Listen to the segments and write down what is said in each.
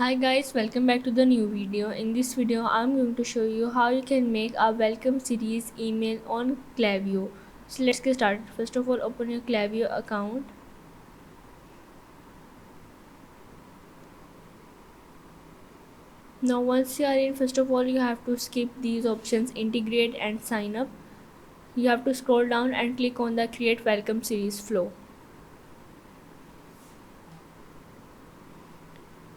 Hi guys, welcome back to the new video. In this video, I'm going to show you how you can make a welcome series email on Klaviyo. So let's get started. First of all, open your Klaviyo account. Now once you are in, first of all you have to skip these options integrate and sign up. You have to scroll down and click on the create welcome series flow.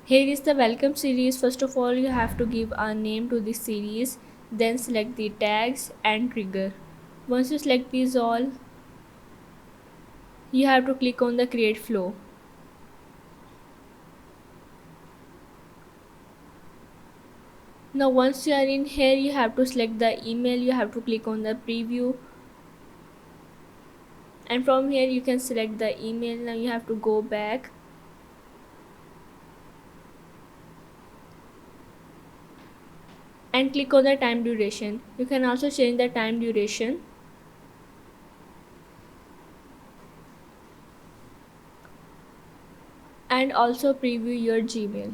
Here is the welcome series. First of all you have to give a name to this series, then select the tags and trigger. Once you select these all, you have to click on the create flow. Now once you are in here, you have to select the email, you have to click on the preview, and from here you can select the email. Now you have to go back and click on the time duration. You can also change the time duration. And also preview your Gmail.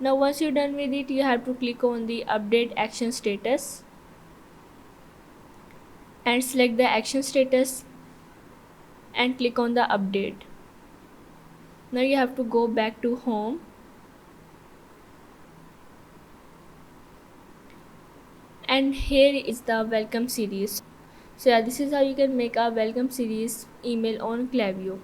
Now once you're done with it, you have to click on the update action status and select the action status and click on the update. Now you have to go back to home and here is the welcome series. So yeah, this is how you can make a welcome series email on Klaviyo.